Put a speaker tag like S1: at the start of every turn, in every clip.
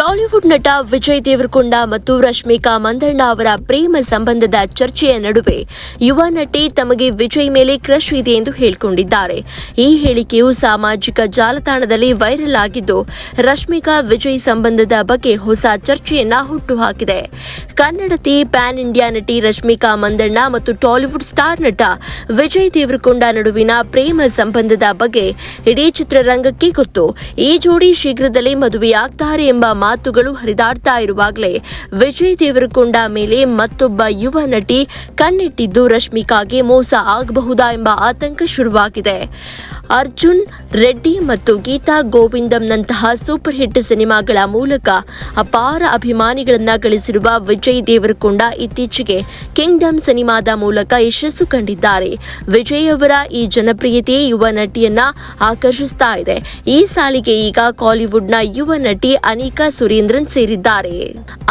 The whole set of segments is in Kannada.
S1: ಟಾಲಿವುಡ್ ನಟ ವಿಜಯ್ ದೇವರಕೊಂಡ ಮತ್ತು ರಶ್ಮಿಕಾ ಮಂದಣ್ಣ ಅವರ ಪ್ರೇಮ ಸಂಬಂಧದ ಚರ್ಚೆಯ ನಡುವೆ ಯುವ ನಟಿ ತಮಗೆ ವಿಜಯ್ ಮೇಲೆ ಕ್ರಶ್ ಇದೆ ಎಂದು ಹೇಳಿಕೊಂಡಿದ್ದಾರೆ. ಈ ಹೇಳಿಕೆಯು ಸಾಮಾಜಿಕ ಜಾಲತಾಣದಲ್ಲಿ ವೈರಲ್ ಆಗಿದ್ದು, ರಶ್ಮಿಕಾ ವಿಜಯ್ ಸಂಬಂಧದ ಬಗ್ಗೆ ಹೊಸ ಚರ್ಚೆಯನ್ನ ಹುಟ್ಟುಹಾಕಿದೆ. ಕನ್ನಡತಿ ಪ್ಯಾನ್ ಇಂಡಿಯಾ ನಟಿ ರಶ್ಮಿಕಾ ಮಂದಣ್ಣ ಮತ್ತು ಟಾಲಿವುಡ್ ಸ್ಟಾರ್ ನಟ ವಿಜಯ್ ದೇವರಕೊಂಡ ನಡುವಿನ ಪ್ರೇಮ ಸಂಬಂಧದ ಬಗ್ಗೆ ಇಡೀ ಚಿತ್ರರಂಗಕ್ಕೆ ಗೊತ್ತು. ಈ ಜೋಡಿ ಶೀಘ್ರದಲ್ಲೇ ಮದುವೆಯಾಗ್ತಾರೆ ಎಂಬ ಮಾತುಗಳು ಹರಿದಾಡ್ತಾ ಇರುವಾಗಲೇ ವಿಜಯ್ ದೇವರಕೊಂಡ ಮೇಲೆ ಮತ್ತೊಬ್ಬ ಯುವ ನಟಿ ಕಣ್ಣಿಟ್ಟಿದ್ದು ರಶ್ಮಿಕಾಗೆ ಮೋಸ ಆಗಬಹುದಾ ಎಂಬ ಆತಂಕ ಶುರುವಾಗಿದೆ. ಅರ್ಜುನ್ ರೆಡ್ಡಿ ಮತ್ತು ಗೀತಾ ಗೋವಿಂದಂನಂತಹ ಸೂಪರ್ ಹಿಟ್ ಸಿನಿಮಾಗಳ ಮೂಲಕ ಅಪಾರ ಅಭಿಮಾನಿಗಳನ್ನ ಗಳಿಸಿರುವ ವಿಜಯ್ ದೇವರಕೊಂಡ ಇತ್ತೀಚೆಗೆ ಕಿಂಗ್ಡಮ್ ಸಿನಿಮಾದ ಮೂಲಕ ಯಶಸ್ಸು ಕಂಡಿದ್ದಾರೆ. ವಿಜಯ್ ಅವರ ಈ ಜನಪ್ರಿಯತೆ ಯುವ ನಟಿಯನ್ನ ಆಕರ್ಷಿಸ್ತಾ ಇದೆ. ಈ ಸಾಲಿಗೆ ಈಗ ಕಾಲಿವುಡ್ನ ಯುವ ನಟಿ ಅನಿಕಾ ಸುರೇಂದ್ರನ್ ಸೇರಿದ್ದಾರೆ.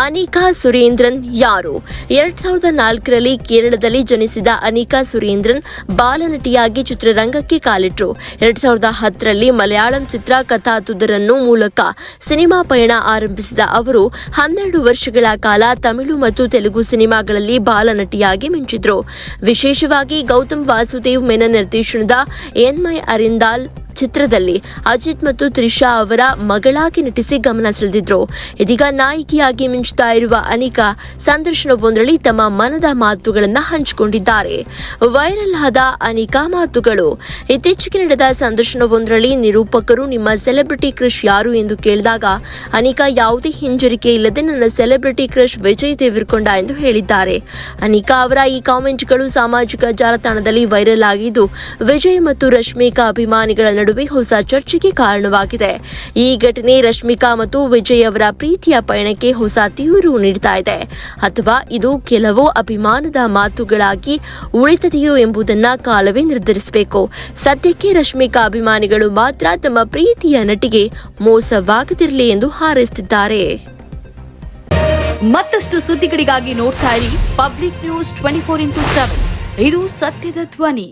S1: ಅನಿಕಾ ಸುರೇಂದ್ರನ್ ಯಾರು? 2004ರಲ್ಲಿ ಕೇರಳದಲ್ಲಿ ಜನಿಸಿದ ಅನಿಕಾ ಸುರೇಂದ್ರನ್ ಬಾಲನಟಿಯಾಗಿ ಚಿತ್ರರಂಗಕ್ಕೆ ಕಾಲಿಟ್ಟರು. 2010ರಲ್ಲಿ ಮಲಯಾಳಂ ಚಿತ್ರ ಕಥಾತುದರನ್ನು ಮೂಲಕ ಸಿನಿಮಾ ಪಯಣ ಆರಂಭಿಸಿದ ಅವರು 12 ವರ್ಷಗಳ ಕಾಲ ತಮಿಳು ಮತ್ತು ತೆಲುಗು ಸಿನಿಮಾಗಳಲ್ಲಿ ಬಾಲನಟಿಯಾಗಿ ಮಿಂಚಿದ್ರು. ವಿಶೇಷವಾಗಿ ಗೌತಮ್ ವಾಸುದೇವ್ ಮೆನನ್ ನಿರ್ದೇಶನದ ಎನ್ಮೈ ಅರಿಂದಾಲ್ ಚಿತ್ರದಲ್ಲಿ ಅಜಿತ್ ಮತ್ತು ತ್ರಿಷಾ ಅವರ ಮಗಳಾಗಿ ನಟಿಸಿ ಗಮನ ಸೆಳೆದಿದ್ರು. ಇದೀಗ ನಾಯಕಿಯಾಗಿ ಮಿಂಚುತ್ತಾ ಇರುವ ಅನಿಕಾ ಸಂದರ್ಶನವೊಂದರಲ್ಲಿ ತಮ್ಮ ಮನದ ಮಾತುಗಳನ್ನು ಹಂಚಿಕೊಂಡಿದ್ದಾರೆ. ವೈರಲ್ ಆದ ಅನಿಕಾ ಮಾತುಗಳು. ಇತ್ತೀಚೆಗೆ ನಡೆದ ಸಂದರ್ಶನವೊಂದರಲ್ಲಿ ನಿರೂಪಕರು ನಿಮ್ಮ ಸೆಲೆಬ್ರಿಟಿ ಕ್ರಶ್ ಯಾರು ಎಂದು ಕೇಳಿದಾಗ ಅನಿಕಾ ಯಾವುದೇ ಹಿಂಜರಿಕೆ ಇಲ್ಲದೆ ನನ್ನ ಸೆಲೆಬ್ರಿಟಿ ಕ್ರಶ್ ವಿಜಯ್ ದೇವರಕೊಂಡ ಎಂದು ಹೇಳಿದ್ದಾರೆ. ಅನಿಕಾ ಅವರ ಈ ಕಾಮೆಂಟ್ಗಳು ಸಾಮಾಜಿಕ ಜಾಲತಾಣದಲ್ಲಿ ವೈರಲ್ ಆಗಿದ್ದು, ವಿಜಯ್ ಮತ್ತು ರಶ್ಮಿಕಾ ಅಭಿಮಾನಿಗಳ ನಡುವೆ ಹೊಸ ಚರ್ಚೆಗೆ ಕಾರಣವಾಗಿದೆ. ಈ ಘಟನೆ ರಶ್ಮಿಕಾ ಮತ್ತು ವಿಜಯ್ ಅವರ ಪ್ರೀತಿಯ ಪಯಣಕ್ಕೆ ಹೊಸ ತಿರುವು ನೀಡುತ್ತಾ ಇದೆ, ಅಥವಾ ಇದು ಕೆಲವು ಅಭಿಮಾನದ ಮಾತುಗಳಾಗಿ ಉಳಿತದೆಯೋ ಎಂಬುದನ್ನು ಕಾಲವೇ ನಿರ್ಧರಿಸಬೇಕು. ಸದ್ಯಕ್ಕೆ ರಶ್ಮಿಕಾ ಅಭಿಮಾನಿಗಳು ಮಾತ್ರ ತಮ್ಮ ಪ್ರೀತಿಯ ನಟಿಗೆ ಮೋಸವಾಗದಿರಲಿ ಎಂದು ಹಾರೈಸುತ್ತಿದ್ದಾರೆ.
S2: ಮತ್ತಷ್ಟು ಸುದ್ದಿಗಳಿಗಾಗಿ ನೋಡ್ತಾ ಇರಿ ಪಬ್ಲಿಕ್ ನ್ಯೂಸ್ 24x7. ಇದು ಸತ್ಯದ ಧ್ವನಿ.